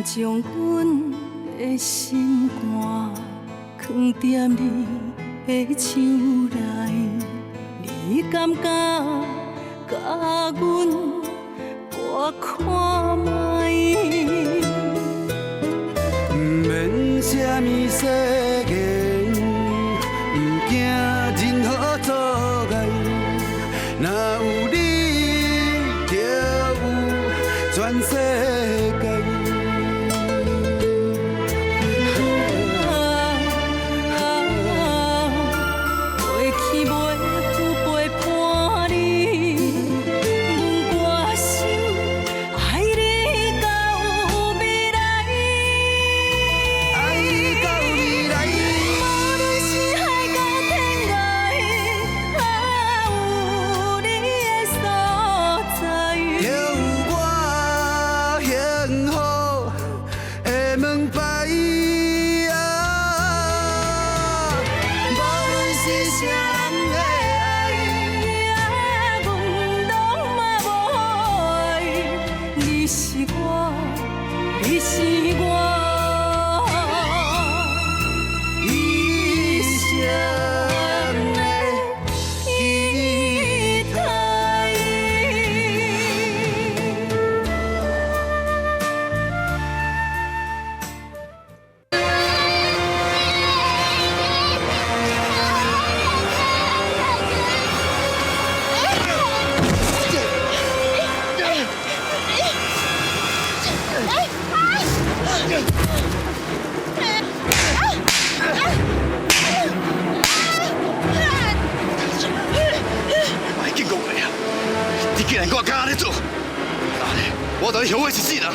将阮的心肝藏在你的手内，你敢觉甲阮我看卖？不免什么誓言，不惊任何阻碍，若有你，就有全世界。 你竟然我敢安尼做！我等你后悔一世人。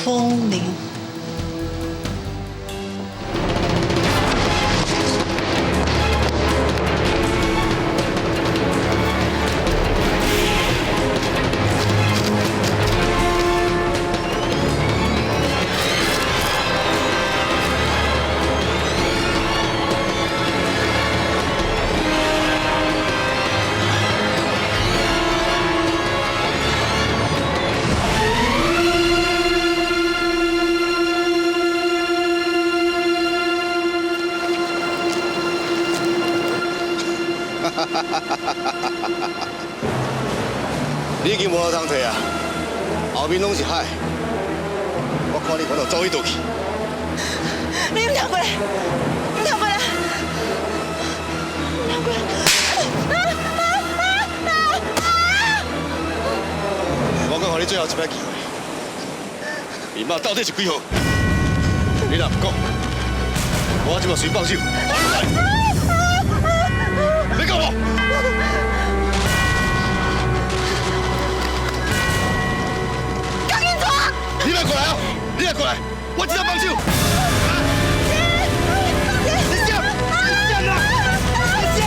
风铃。你已经无好通摕啊，后面拢是海，我看你可能走迄倒去。你唔跳过来，唔跳过来，唔跳过来！我讲，互你最后一摆机会，你妈到底是几号？你若唔讲，我即马随放手。你讲无？ 你来过来哦！你来过来，我只要帮手。你笑，你笑啦！你笑，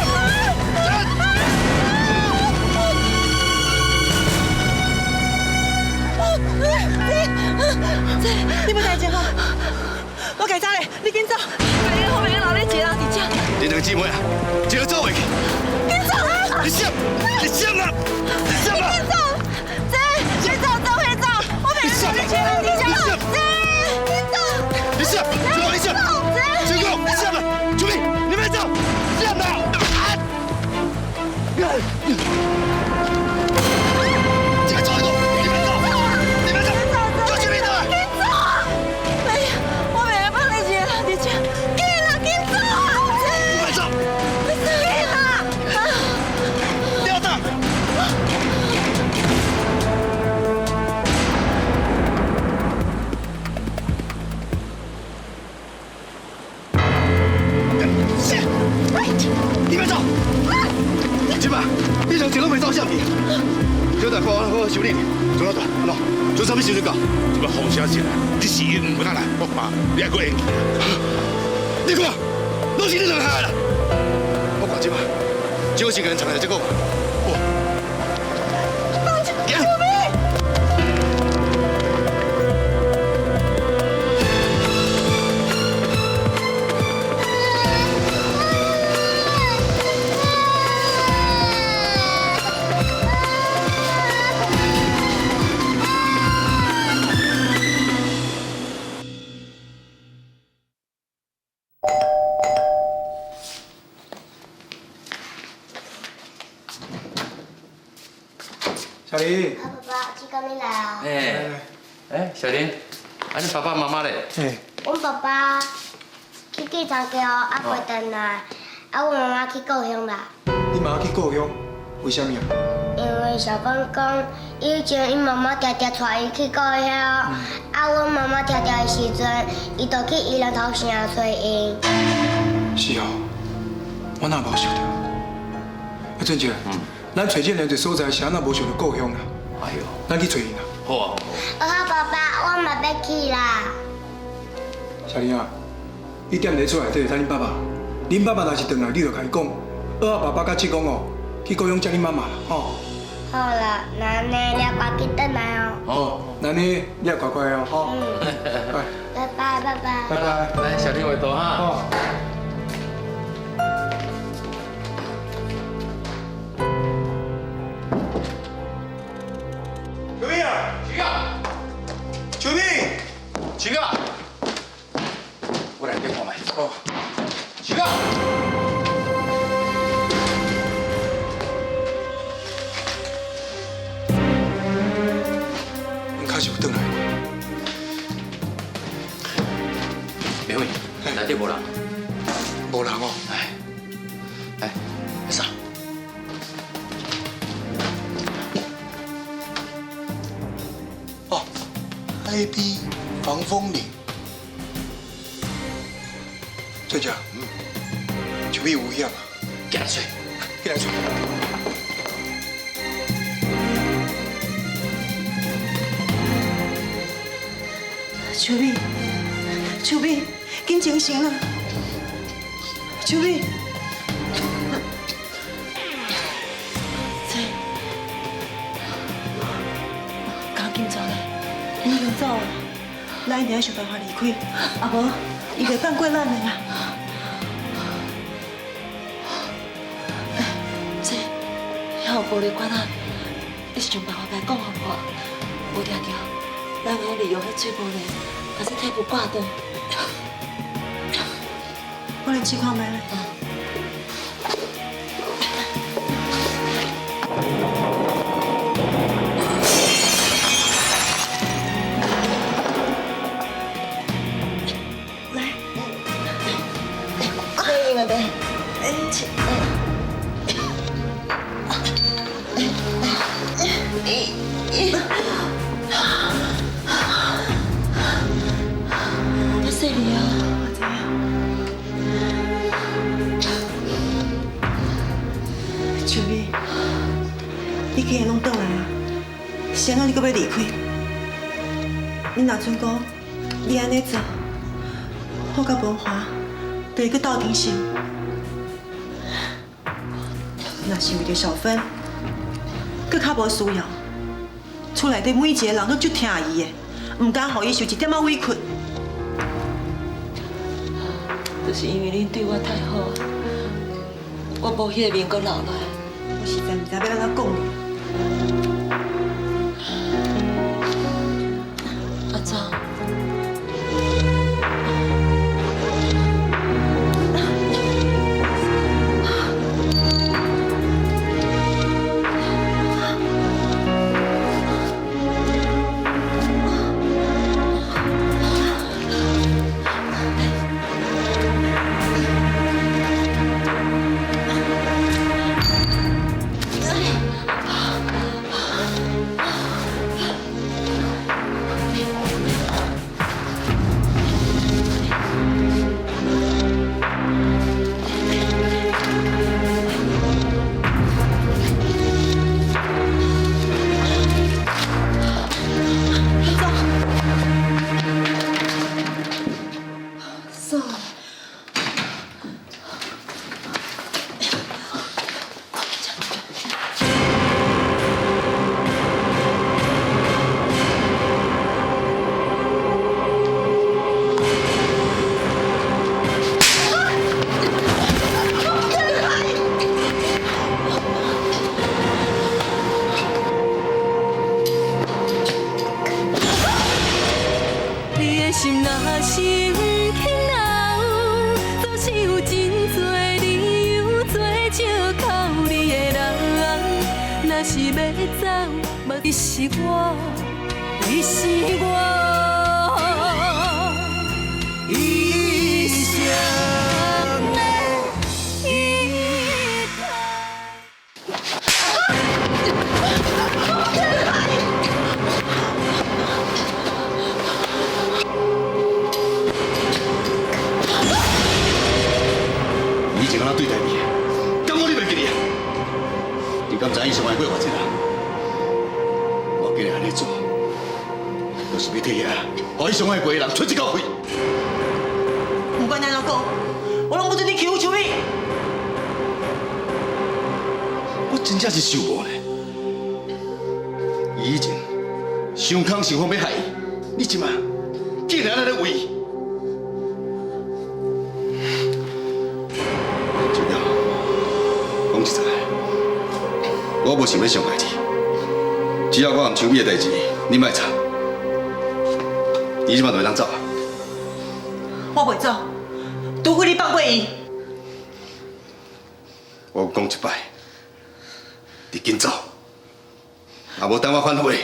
你要代志吼？我家走咧，你紧走。你后面老咧一个人伫遮。你两姊妹啊，一个走回去。紧走啊！你笑，你笑啦！你笑啦！紧走，姐，走走回走，我陪你去。你笑，你笑，你笑，你笑，你笑，小弟，我收你。做老大，安怎？做啥物时阵到？这个风声进来，你死因唔敢来，我怕你还阁演技。你看，拢是你两害啦！我看即摆，只有一个人藏在这个。小林，爸爸，今天你来啊？小林，你爸爸妈妈嘞？阮爸爸去机场桥，袂回来，阮妈妈去故乡啦。你妈去故乡，为什么啊？因为小芬讲，以前伊妈妈常常带伊去故乡，阮妈妈常常的时阵，伊就去伊人头城找因。是哦，我哪无想到。俊杰，咱找这两个所在，谁哪无想到故乡啊？哎呦，咱去找因啊！好啊。好，爸爸，我嘛要去啦。小林啊，你踮咧厝内底等恁爸爸。恁爸爸若是回来，你就甲伊讲，爸爸甲姐讲哦，去故乡接恁妈妈啦，吼。好啦，那呢，你要快点回来哦。哦，那呢，你也乖乖哦，吼。拜拜，拜拜。拜拜。来，小林回头哈。哦。小明啊！小明！徐哥，我来电看卖。哦。徐哥。你开始有转来。没问题，内底无人。无人哦。来，上。哦，IB 防风林。这家，就比有影啊。进来睡。进来睡。秋美，秋美，紧清醒啦！秋美，赶紧走嘞！不用走啊，咱一定要想办法离开，啊无，伊袂放过咱的啦。这遐有玻璃管啊，你是想办法甲伊讲好无？无条条，咱要利用迄碎玻璃，把这贴布挂断。我来试看卖咧。可以了呗。我睡你啊！秋美，你今日拢倒来啊？谁让你搁要离开？你若准讲你安尼做，我甲文华就会搁斗阵心。若是为着小芬，搁较无需要，厝内底每一个人都足疼伊的，唔敢互伊受一点仔委屈。就是因为恁对我太好，我无迄个命搁留落来。我实在唔知要安怎讲你。阿章，走，嘛你是我，你是我，一生的依靠。以前安怎对待你，敢我你袂记你啊？你敢知伊伤害过偌济人？我今日安尼做，就是要替遐，互伊伤害过的人出一口气。不管安怎讲，我拢不准你欺负秋美。我真正是受无咧。伊以前伤空想方要害伊，你即马竟然安尼咧为伊。秋苗，讲实在，我无想要伤害你，只要我含秋美的代志，你莫吵。你即马就会当走啊？我袂走，除非你放过伊。我有讲一摆，你紧走，啊无等我反悔，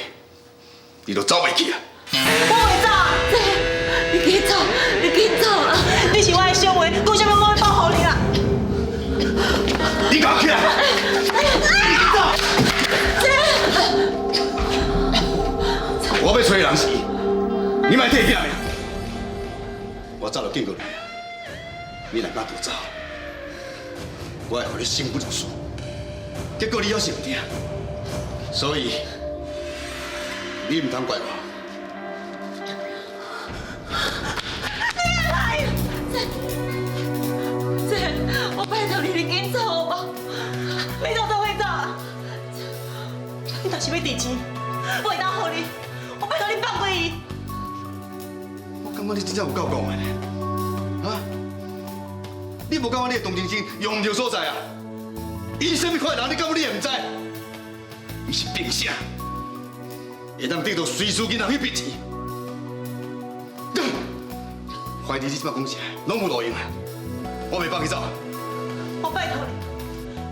你就走袂去啊！我袂走，你紧走，你紧走啊！你是我的小妹，讲啥物我会保护你啦。你搞起来！你紧走！我要找的人是伊，你莫替伊拼命。我早就见过你啊，你若敢逃走，我会让你生不如死。结果你还是唔听，所以你唔通怪我。姐，我拜托你，你紧走吧。你走都会走，你若是要值钱，我会当互你。我拜托你放过伊。我感觉你真正有够讲的呢，啊？你无感觉你的同情心用唔对所在啊？伊是什么款的人，你感觉你也唔知？伊是病啥？会当得到随时囡仔去骗钱？怀疑你即摆讲啥，拢无路用啊！我袂放你走。我拜托你，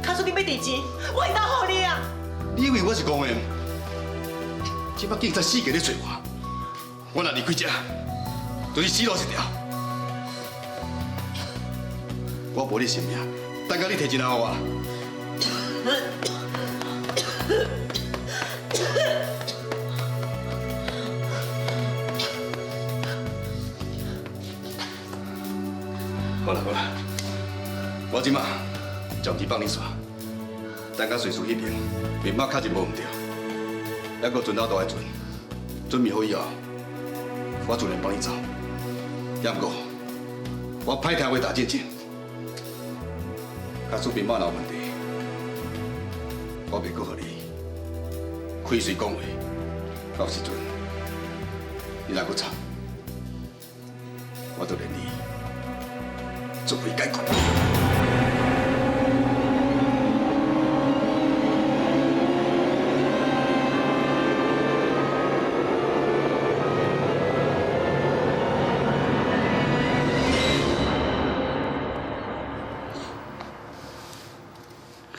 假使你要值钱，我会当互你啊。你以为我是公园？即摆警察死个咧找我，我若离开这，就是死路一条。我无你性命，等下你摕钱来给我。好了好了，我即马暂时放你耍，等下随时迄边面貌确实无毋对，还阁船头大的船，准备好以后，我自然帮你走。也毋过，我歹听话打正经，假使面貌若有问题，我袂阁互你开嘴讲话，到时阵你若阁吵，我就连你做回解决。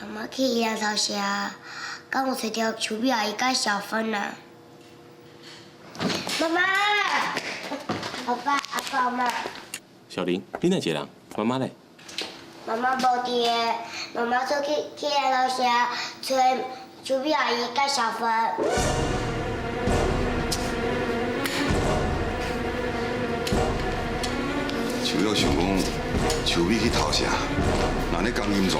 妈妈去医院头时，刚有找到秋美阿姨甲小芬啊。妈妈，爸爸、阿爸、阿妈。小玲，你哪一个人？妈妈嘞？妈妈无伫个，妈妈出去医院头时找秋美阿姨甲小芬。像了想讲，秋美去偷啥？若咧讲阴蛇，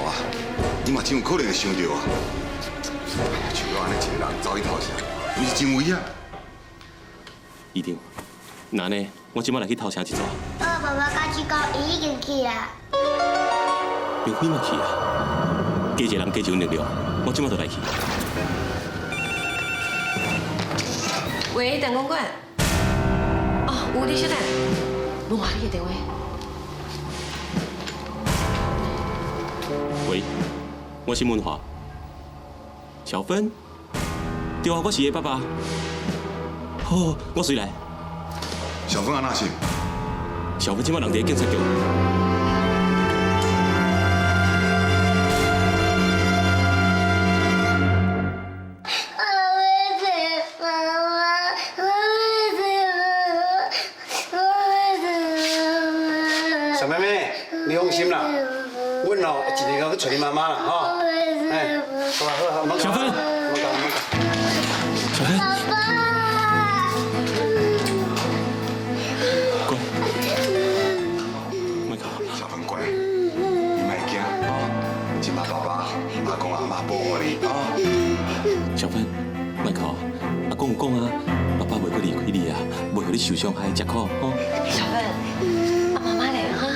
你嘛真有可能会想到啊！哎呀，像我安尼一个人走去偷啥，伊是真危险。一定。那呢，我即摆来去偷车一撮。爸爸甲去讲，伊已经去啦。并非嘛去啊，加一个人加一份力量，我即摆就来去。喂，陈公馆。哦，有你稍等，无话你的电话。喂，我是文华。小芬，对啊，我是伊爸爸。好，我随来。小芬安那是？小芬即摆人伫警察局。心啦，阮哦会一定去找你妈妈啦，吼。哎，好啊好啊，唔好小芬，小芬，爸爸。乖，莫哭。小芬乖，你莫惊，今嘛爸爸、阿公阿妈保护你啊。小芬，莫哭，阿公有讲啊，爸爸袂阁离开你啊，袂互你受伤害、吃苦，吼。小芬，阿妈妈嘞哈？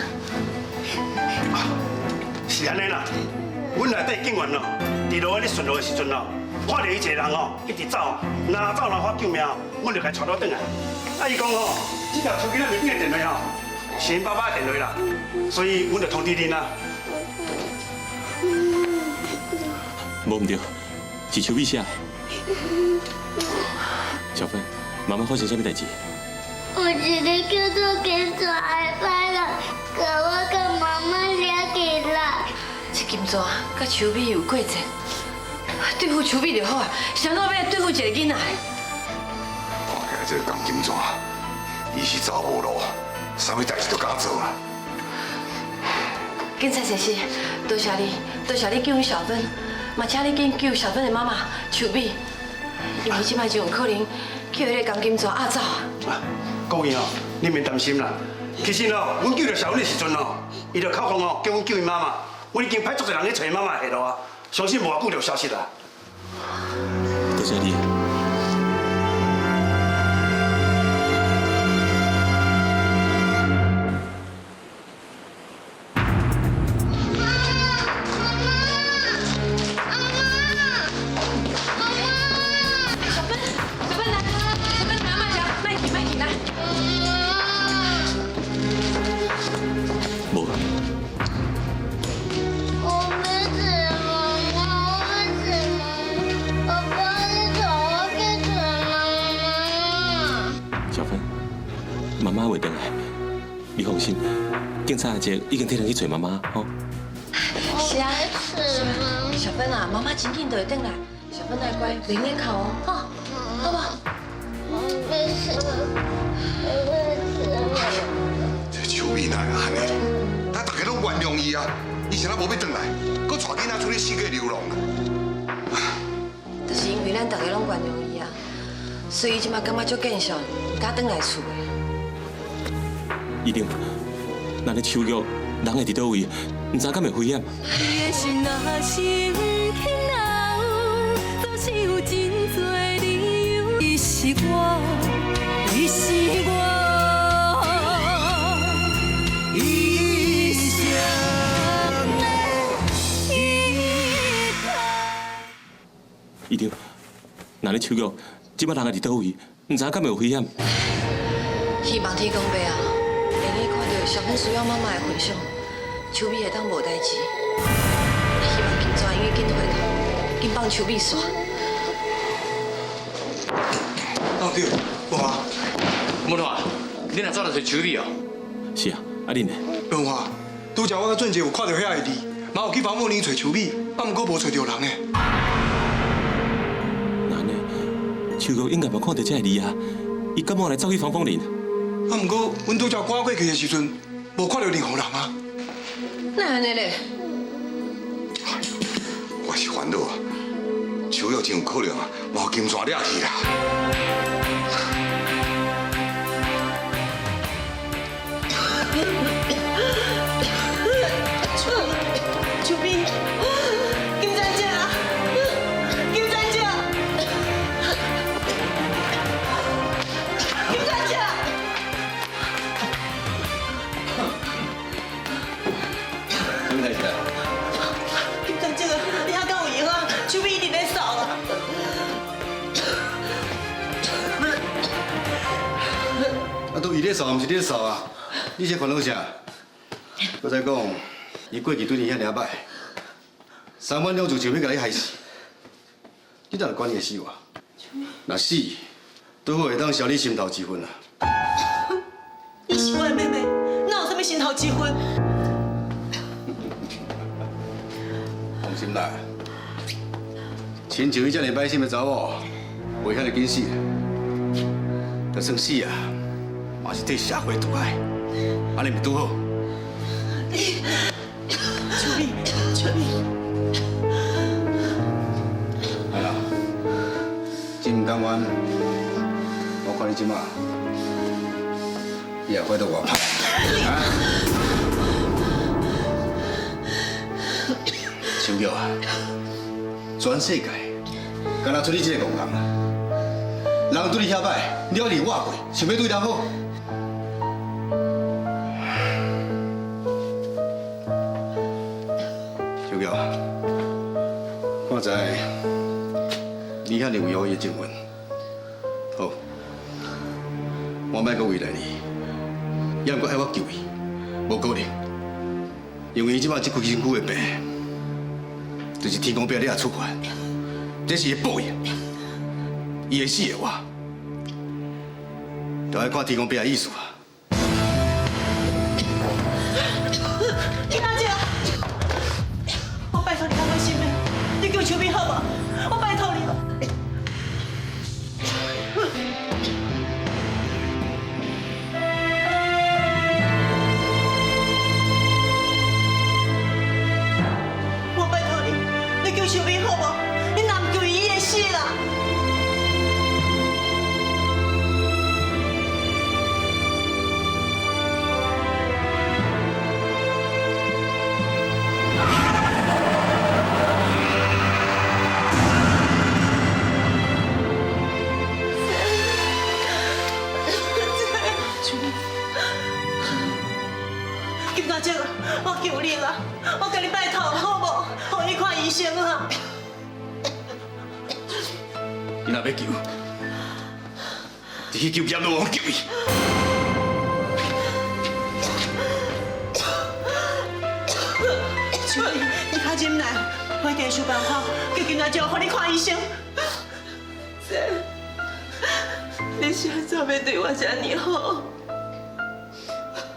是安尼啦，阮内底警员哦，伫路咧顺路的时阵哦，看到伊一个人哦一直走，哪走哪发救命，阮就甲伊带倒转来。啊，伊讲哦，这条手机仔面顶的电话哦，是因爸爸的电话啦，所以阮就通知恁啦。无唔对，是手笔写的。小芬，妈妈发生什么代志？我一日叫做警察来拍了，可我跟妈妈抓起来。这金蛇甲手臂有过节，对付手臂就好啊，想到要对付一个囡仔。看起来这个江金山，伊是走无路，啥物代志都敢做啊！警察先生，多谢你，多谢你救阮小芬，嘛请你紧救小芬的妈妈手臂，因为即摆就有可能叫迄个江金蛇压走。各位哦，你免担心啦。其实哦，阮救着小芬的时阵哦，伊就口讲哦，叫阮救伊妈妈。阮已经派足侪人去找伊妈妈下落啊，相信无偌久就消息啦。多谢你。小芬，小芬来，小芬妈妈家，麦起麦起来。无。我没吃妈妈，我没吃妈妈，爸爸你带我去找妈妈。小芬，妈妈会回来，你放心，警察阿姐已经替人去找妈妈，吼。是啊，是吗？小芬啊，妈妈真紧就会回来。小芬爱乖，连连哭哦，吼，好不好？我没吃，我没吃妈妈。这手臂哪会安尼？咱大家拢原谅伊啊！伊现在无要回来，搁带囡仔出去世界流浪啊！就是因为咱大家拢原谅伊啊，所以伊即马感觉足见笑，敢回来厝的。一定，咱咧手脚，人会伫倒位，唔知敢会危险。你的心若是不肯留，总是有真多理由。你是我，你是我，一生的依靠。一定，咱咧手脚，即摆人会伫倒位，唔知敢会有危险。希望天公伯啊，下日看到小芬需要妈妈的回响，手臂会当无代志。希望金蛇因为紧回头，紧放手臂煞。哦对，文华，文华，你若走到找手臂哦？是啊，啊恁呢？文华，拄则我甲俊杰有看到遐个字，嘛有去房某林找手笔，啊毋过无找着人诶。那呢？手脚应该无看到这个字啊，伊敢莫来走去防风林？啊毋过，阮拄则赶过去的时阵，无看到任何人啊。哪安尼咧？我是烦恼啊，手脚真有可能啊，把金山掠去啦。手臂，金山姐啊，金山姐，金山姐。什么代志啊？金山姐，你还敢有闲啊？手臂一定在扫啊！啊，都伊咧扫，毋是你咧扫啊？你这烦恼啥？我再讲，伊过去对你遐尔歹，3分钟就想要甲你害死，你哪会管伊会死活？若死，拄好会当消你心头之恨啊！你是我的妹妹，哪有啥物心头之恨？放心啦，亲像伊遮尔歹心的查某，袂遐尼紧死，就算死啊，嘛是替社会独爱，安尼咪拄好。秋碧，秋碧，哎啦，真唔甘愿，我看你即马也回到我派啊！秋玉啊，全世界，敢若出你这个戆人啊！人对你遐歹，你要离我过，想要对人好？秋玉啊，看在你遐认为我的情分，好，我莫阁为难你，也毋过爱我救伊，无可能，因为伊即摆即几身躯的病，就是天公伯你也出款，这是伊报应，伊会死的话，就要看天公伯的意思啊。金大姐，我拜托你当我性命，你救秋碧好无？我拜托你了。我拜托你，你救秋碧好无？你若唔救伊，伊会死啦。金大姐，我求你啦，我甲你拜托好无？互你看医生啦。你若要救，你去救阎罗王救伊。秋碧，你较忍耐，我一定想办法叫金大姐互你看医生。姐，你现在要对我这么好？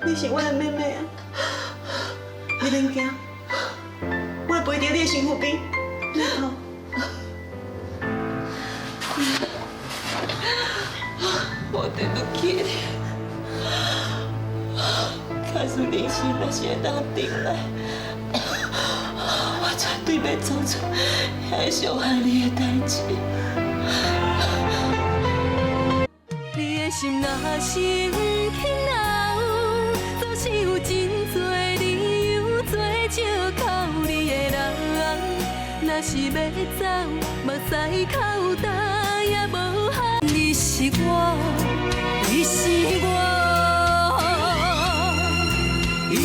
你是我的妹妹啊！你免惊，我会陪在你的身躯边，拜托。我对不起你，假使人生若是会当定来，我绝对袂做出遐伤害你的代志。你的心若生起恼，总是有真多理由做借口你的人。若是要走，目屎口干也无效。你是我，你是我。一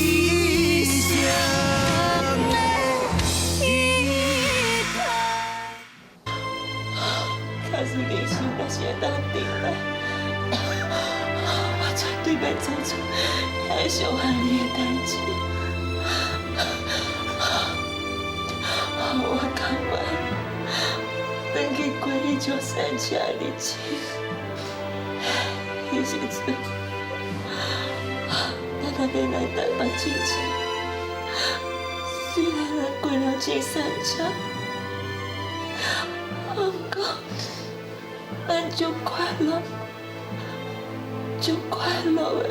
生的遗憾。假使人生若是会当定来，我绝对袂做出遐伤害你的代志。我甘愿回去过迄种散车的日子。迄时阵，咱若要来台北亲戚，虽然咱过了真散车，不过咱足快乐，足快乐的。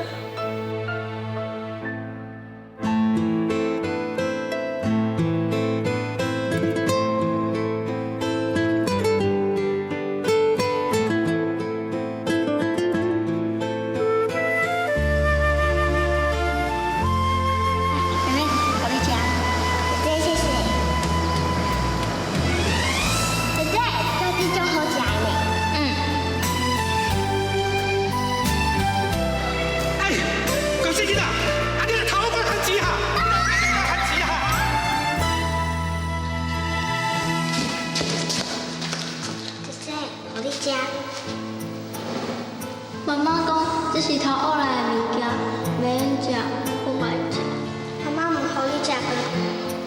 妈妈讲这是偷学来的物件，袂用食，我莫食。妈妈唔互你食个，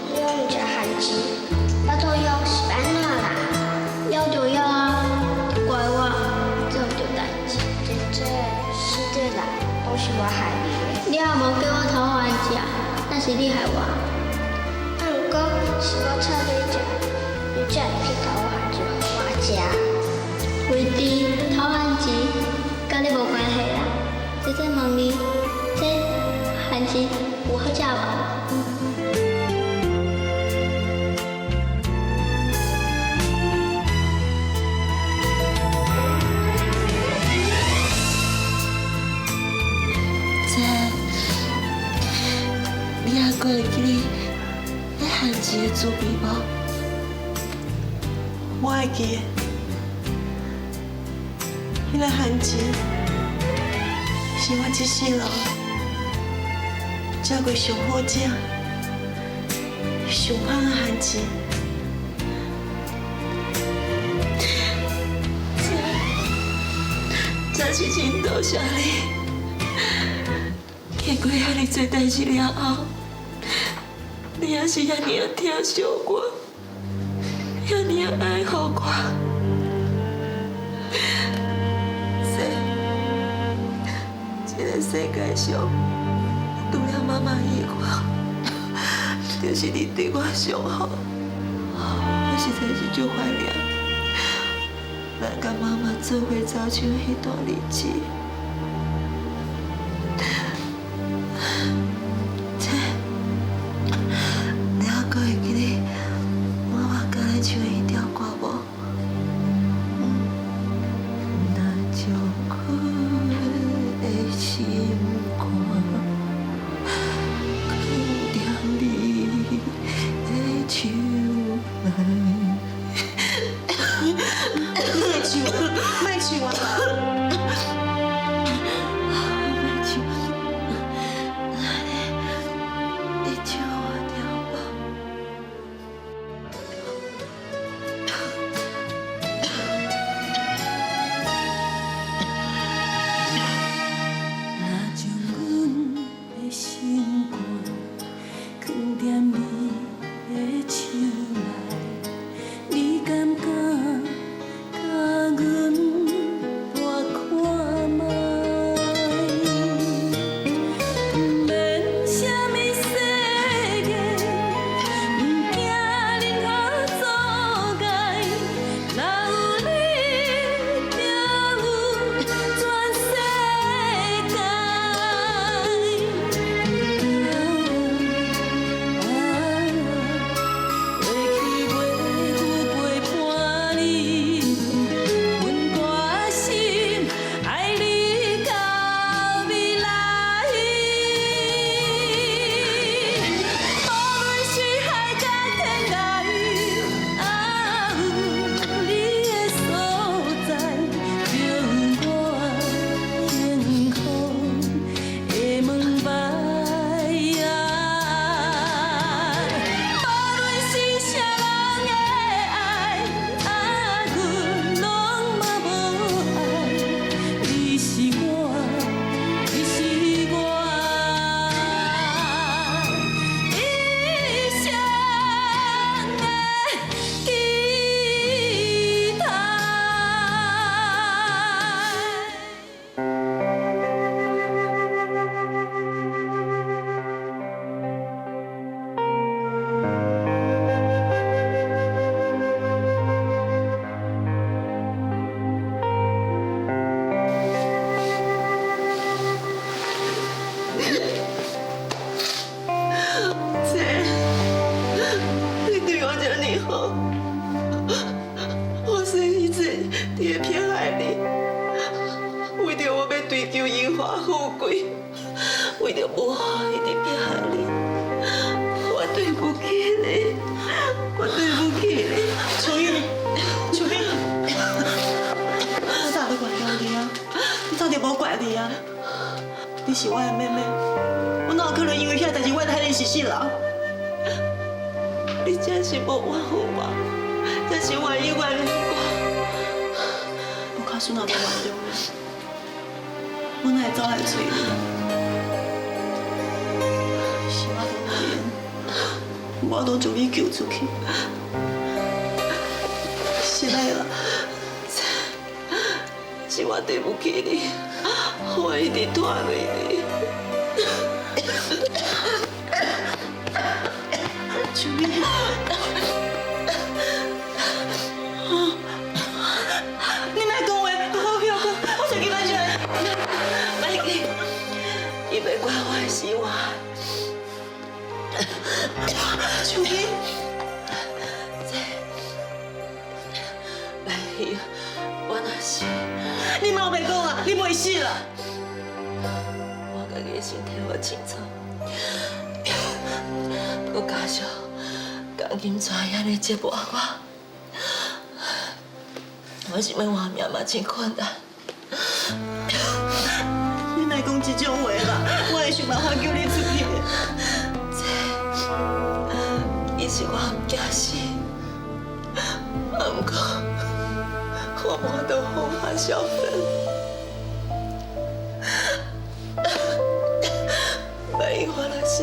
你用食番薯，巴肚枵是安怎啦？枵就枵啊，怪我做唔对代志。姐姐，是对啦，都是我害你的。你也无叫我偷番食，那是你害我。啊，不过是我吵你食，你才会去偷番薯互我食。为弟偷番薯。甲你无关系啦，姐姐问你，这番薯有好食无？你还阁会记你咧汉字的滋味无？我会记的。迄个汉字是我这世人食过上好食、上香的汉字。真是真多谢你。经过遐尼多代志了后，你还是遐尼啊疼惜我，遐尼啊爱护我。这个世界上，除了妈妈以外，就是你对我上好。我实在是足怀念，咱甲妈妈做伙走上迄段日子。你还阁会记得妈妈甲咱唱迄条歌无？那将阮的心肝藏在你的手内。别唱啊！别唱啊！你唱我听无？若将阮的心肝藏在你的手内，你敢敢甲阮我看卖？免什么世界，不惊任何阻碍。若有你，就有全世界。过去袂有陪伴你，阮决心爱你到未来。无论是海角天涯，有你的所在，就有我幸福的门牌。无论是啥人的爱，阮拢嘛无爱。你是我，你是我一生的期待。姐，你对我这么好，我生以前你会偏爱你，为着我要追求荣华富贵，为着无一直偏爱你，我对不起你，我对不起你。秋雨，秋雨，我咋会怪到你啊？我早就无怪你啊！你是我的妹妹，我哪有可能因为遐代志我害你死死人？你真是无怨恨我，真是愿意原谅我。我卡孙也无原谅我，我哪会走来找你？是我无缘，我都将你救出去。是的啦，是我对不起你，我一直拖累你。秋雨，你莫讲话，好不要讲，我先去买出来。别去，伊要怪我的生活，你嘛有袂讲啊？你袂死啦！我家己的身体我清楚，我加上钢筋蛇遐尼折磨我是要活命嘛真困难。你莫讲这种话啦，我会想办法救你出去的。伊是我唔惊死，不过我满都好怕小芬。万一我若是，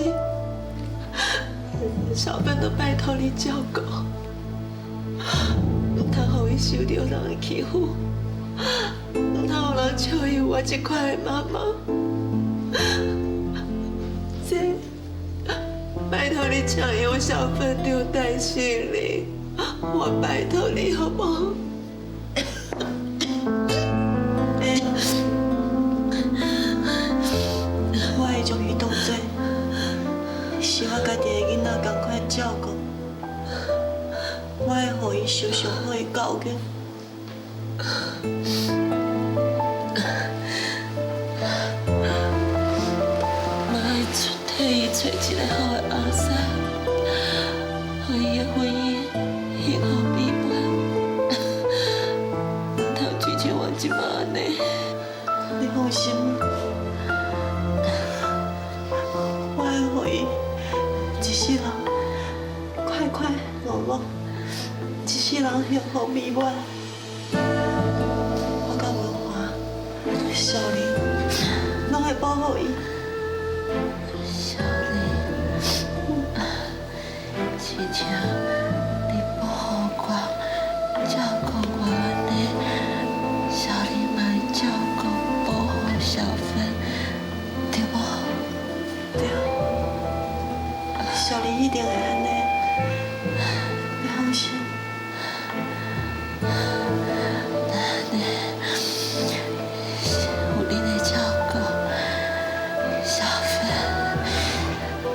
小芬都拜托你照顾，唔通互伊受到人的欺负，唔通有人笑伊我这块的妈妈。这。拜托你强用小芬留在心里，我拜托你好不好？我会将伊当作是我家己的囡仔同款照顾，我会予伊受上好的教育。替伊找一个好的后生，让伊的婚姻幸福美满，唔通追像我即马安尼。你放心，我会让伊一世人快快乐乐，一世人幸福美满。我甲文华、小玲拢会保护伊。亲像你保护我、照顾我安尼，小丽嘛会照顾、保护小芬，对不？对。小丽一定会安尼，你放心。安尼，有恁的照顾，小芬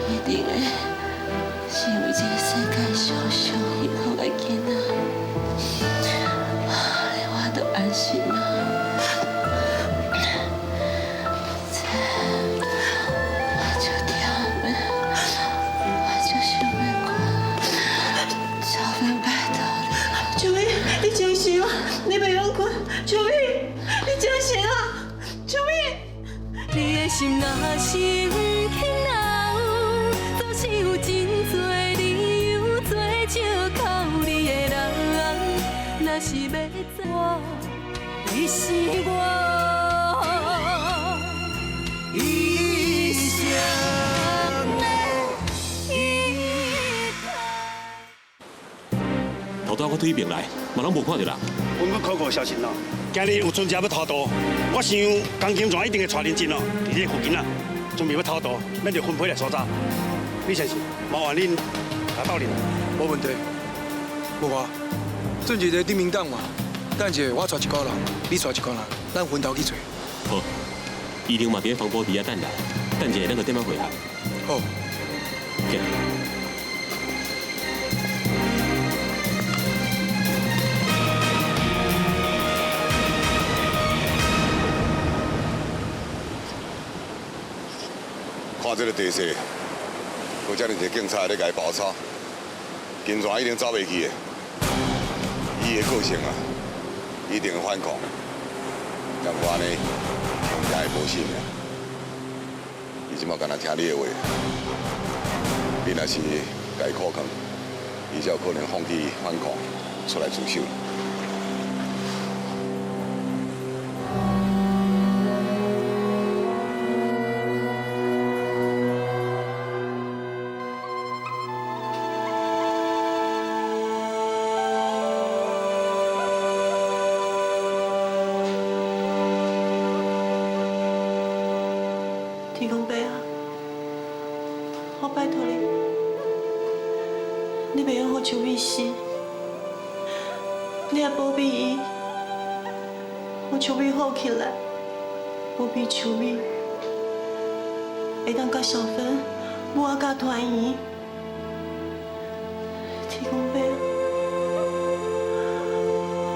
一定会。成为这个世界上上幸福的囡仔，我都安心了。我就疼了，我就想要困，小芬拜托你。秋美，你清醒啊！你袂用困，秋美，你清醒啊！秋美，你的心若是不肯留，总是有真多。借靠你的人，若是要走，你是我一生的依靠。偷渡我对面来，嘛拢无看到人。阮要考过小心咯，今日有船只要偷渡，我想钢筋船一定会带认真哦，伫这附近啊，准备要偷渡，免着分批来所找。李先生，麻烦恁来斗阵。无问题，无话，准一个顶名档嘛。等者我带一个人，你带一个人，咱分头去找。好，伊另嘛伫防波堤啊等来，等者咱个点仔会合。好。行。看这个地势，有遮尔一个警察咧甲伊包抄。金泉一定走袂去的，伊的个性啊，一定会反抗。但我安尼，也会无性命。伊即马干那听你的话，你若是甲伊靠扛，伊才有可能放弃反抗，出来自首。天公伯啊，我拜托你，你袂用让秋美死，你也保庇伊，让秋美好起来，保庇秋美，会当甲小芬母仔甲团圆。天公伯，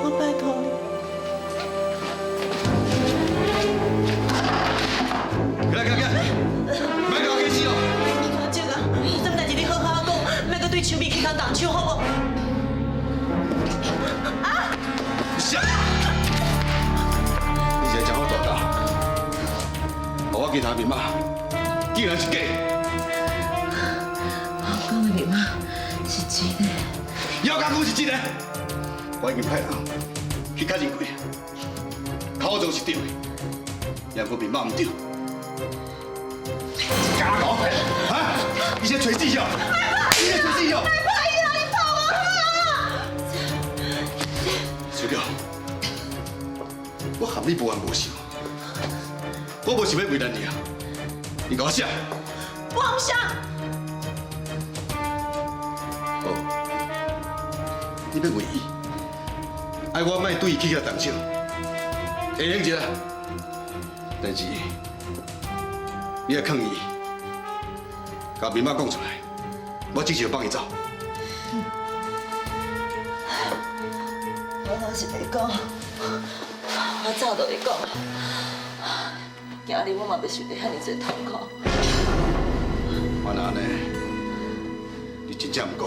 我拜托你。动手好不？啥？你现在讲我大胆，把我其他密码竟然是假的。我讲的密码是真的。要甲讲是真的，我已经派人去确认过，口罩是对的，也个密码唔对。假搞啊！你先锤死伊哦！你先锤死伊哦！小乔，我含你无冤无仇，我无想要为难你啊！你给我写。我唔想。好，你要为伊，爱我莫对伊起遐动手，会用一下。但是你要抗议，把密码讲出来，我即时就放伊走。我若是袂讲，我早就会讲。今日我嘛要受得遐尼侪痛苦。我那呢？你真正唔讲？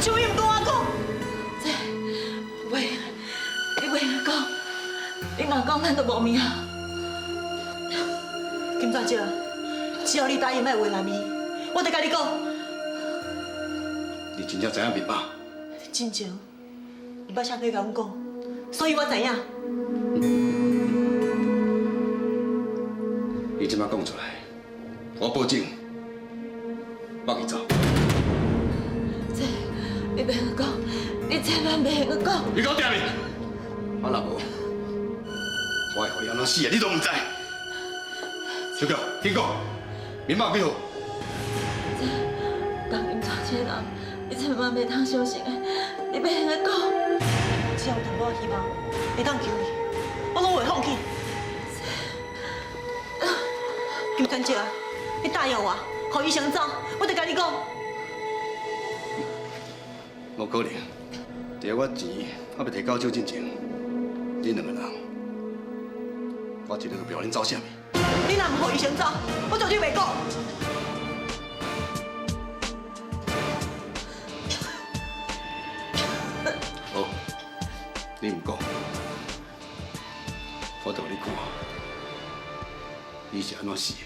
就伊唔跟我讲，这袂，你袂晓讲，你若讲咱就无命。金大姐，只要你答应莫为难伊，我就甲你讲。你真正知影密码？真情，你捌写批甲阮讲，所以我知影。你即摆讲出来，我保证放伊走。这你袂晓讲，你千万袂晓讲。你给我点面！啊若无，我会互你安怎死的，你都唔知。小乔，紧讲，密码几号？当警察这人，你千万袂通相信的，你袂晓讲。只要有淡薄希望，会当救你，我拢袂放弃。金丹姐，你答应我，互医生走，我就甲你讲。无可能，在我钱还未摕到手之前，恁两个人，我一日就不让恁走啥物。你若唔互医生走，我绝对袂讲。好，你唔讲，我就你看，你是安怎死的？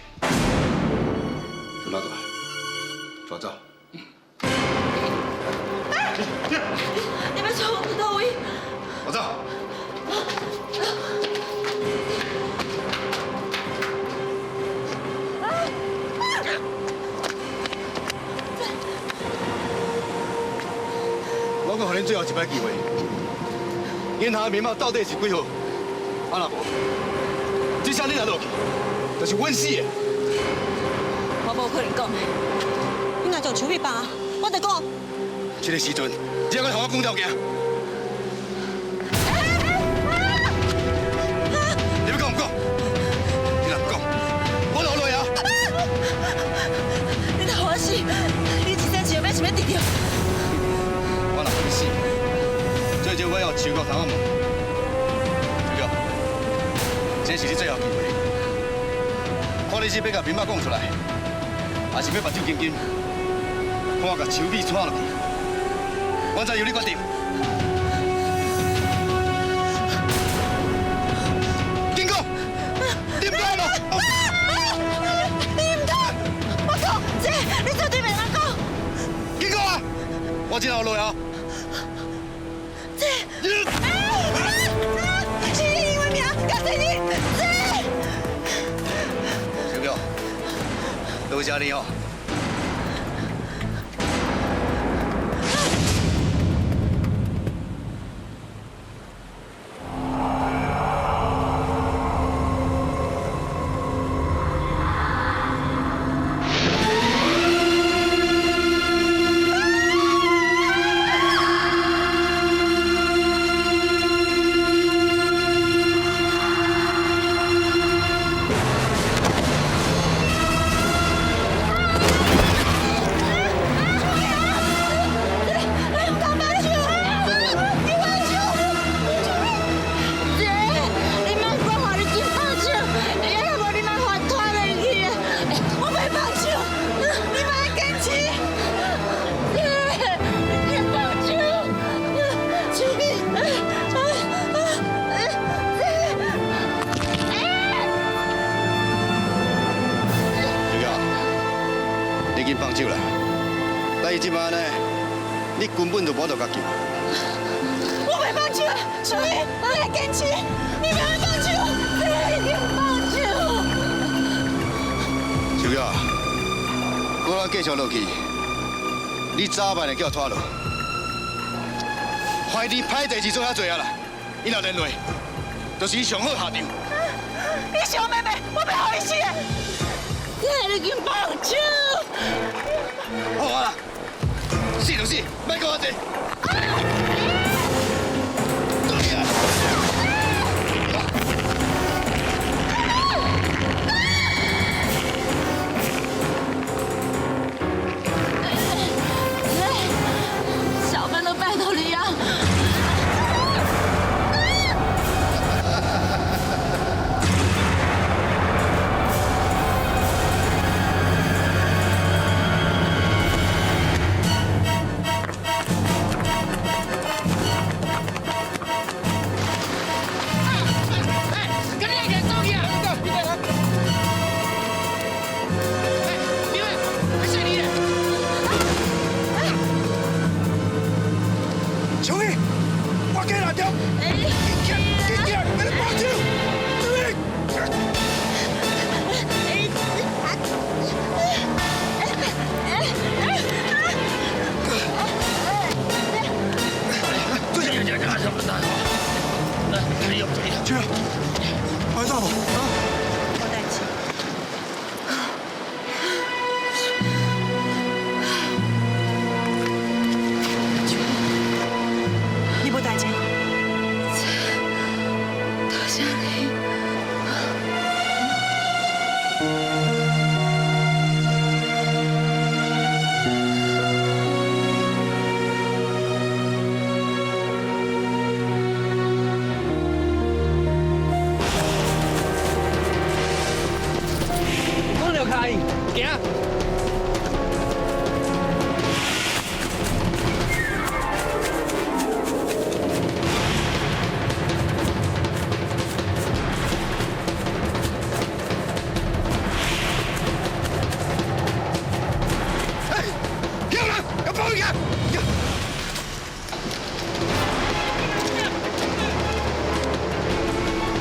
就拿倒来，抓走。你要带我去倒位？我走。我阁予恁最后一摆机会，银行的密码到底是几号？啊若无，这下你若落去，就是阮死的。我无可能讲的。你若将手臂放啊，我就讲。这个时阵，你还阁向我讲条件？你要讲唔讲？你若唔讲，我就落啊！你若我死，你一生想要是要得着？我若你死，最少我要手骨头仔毛。小乔，这是你最后机会，看你是要甲密码讲出来，还是要目睭紧紧，看我甲手臂扯落去。我再由你决定。紧讲，你唔讲咯？你唔讲，我讲，这你绝对袂当讲。紧讲啊！我真后落啊！这，是你英文名，告诉你，这。小乔，多谢你哦。手啦。但是即摆呢，你根本就无得甲救。我袂放手，秋雨，我会坚持，你不要放手，你一定放手。秋雅，我咱继续落去，你早晚会叫我拖落。怀疑歹代志做遐济啊啦，伊若认落，就是伊上好下场。你小妹妹，我袂好意思的，你已经放手。好啊啦，死就死，莫讲我济。小芬都拜托你啊！秋雨，我给拿掉。紧紧，你放手！秋雨。秋雨，还早不？啊？无代志。你无代志？多谢你。我就开，行。叫人，要报警！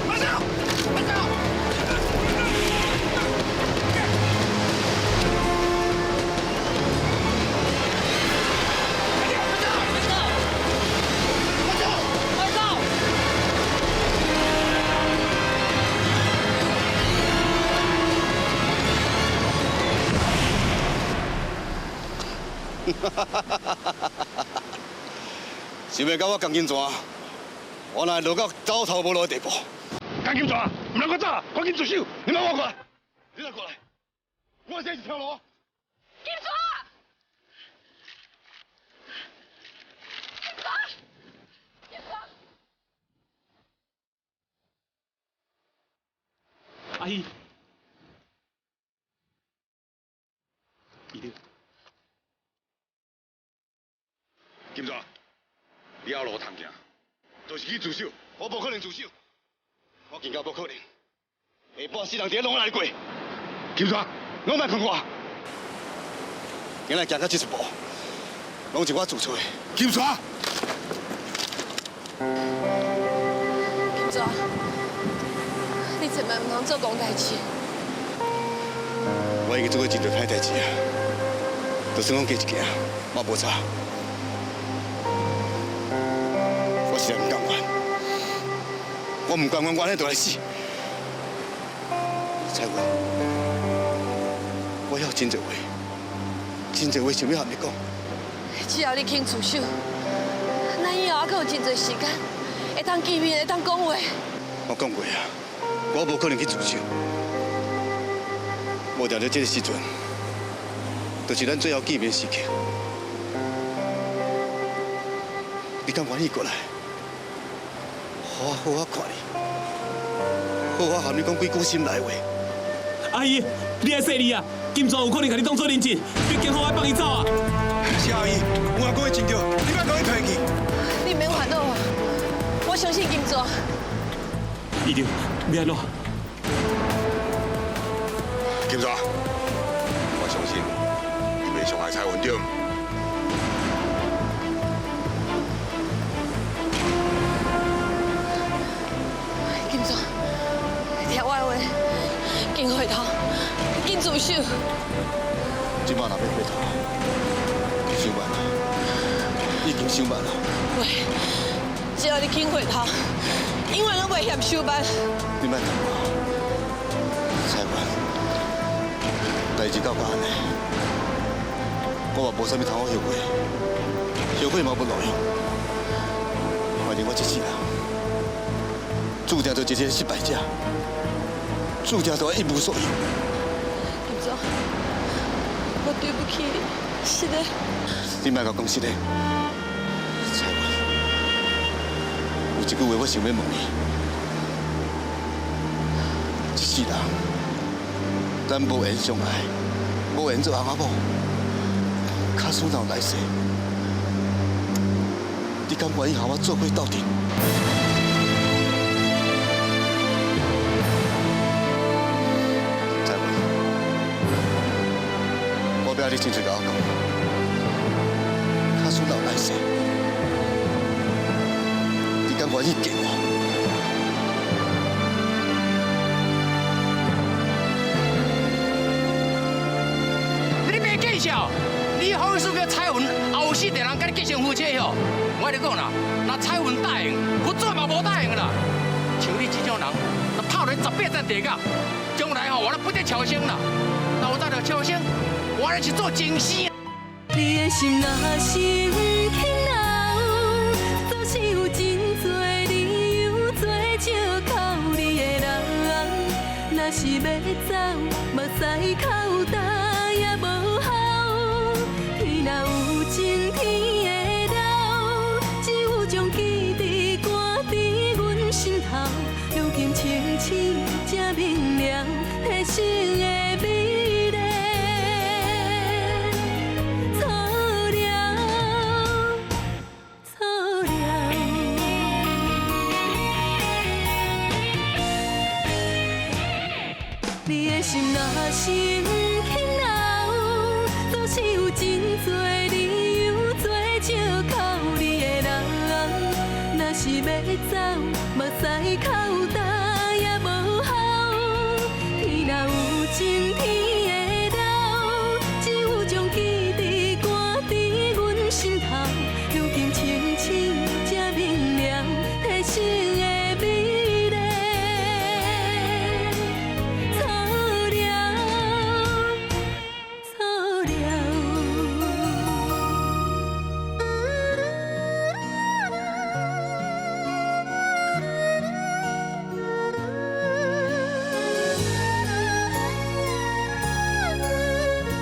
马上，马上！想要甲我钢筋蛇，我若落到走投无路的地步。钢筋蛇，唔能够走，赶紧住手！你莫我过来，你来过来，我这是跳路。金蛇，金蛇，金蛇。阿姨，一定。金蛇，你后路通行，就是去自首，我无可能自首，我更加无可能下半世人伫咧笼内过。金蛇，我莫骗我，今日行到这一步，拢是我做错的。金蛇，金蛇，你千万唔通做戆代志。我已经做过真多歹代志啊，就算我加一件，我无差。我实在唔甘愿，我唔甘愿原来就来死。彩云，我有真多话，真多话想要和你讲。只要你肯自首，咱以后还佫有真侪时间，会当见面，会当讲话。我讲过啊，我无可能去自首。无定在这个时阵，就是咱最后见面时刻。你敢愿意过来？好好看你，好和你讲几句心内话。阿姨，你爱说你啊！金蛇有可能甲你当作人质，毕竟好爱放伊走啊！是阿姨，我讲的真对，你莫讲伊退去。你免烦恼啊，我相信金蛇。一定，要安怎？金蛇，我相信你袂伤手。即摆若要回头，伤慢啦，已经伤慢啦。喂，只要你肯回头，永远拢袂嫌伤慢。你莫动我，蔡文，代志到安尼，我嘛无啥物通好后悔，后悔嘛无路用。反正我这世人，注定做一个失败者，注定都要一无所有。金总，我对不起你，是的。你莫甲我讲是的，蔡文，有一句话我想要问你。一世人，咱无缘相爱，无缘做翁仔某，卡输闹来世，你敢愿意和我做伙斗阵？蔡文，我要你亲嘴甲我讲，卡输闹来世，你敢愿意给我？你好意思叫彩云后世的人跟你结成夫妻吼？我跟你讲啦，那彩云答应，我做嘛无答应啦。像你这种人，那泡人18层地狱，将来吼我都不得超生啦。那我再着超生，我来去做警司。你的心若是不肯留，总是有真多理由做借口你的人。若是要走，目屎口干也无效。天若有情，天会留，只有将记忆挂伫阮心头。如今清醒才明了，人生的美丽。错了，错了。你的心若是不肯留，总是有真多理由做借口你的人。若是要走，目屎口干也无效。天若有情，天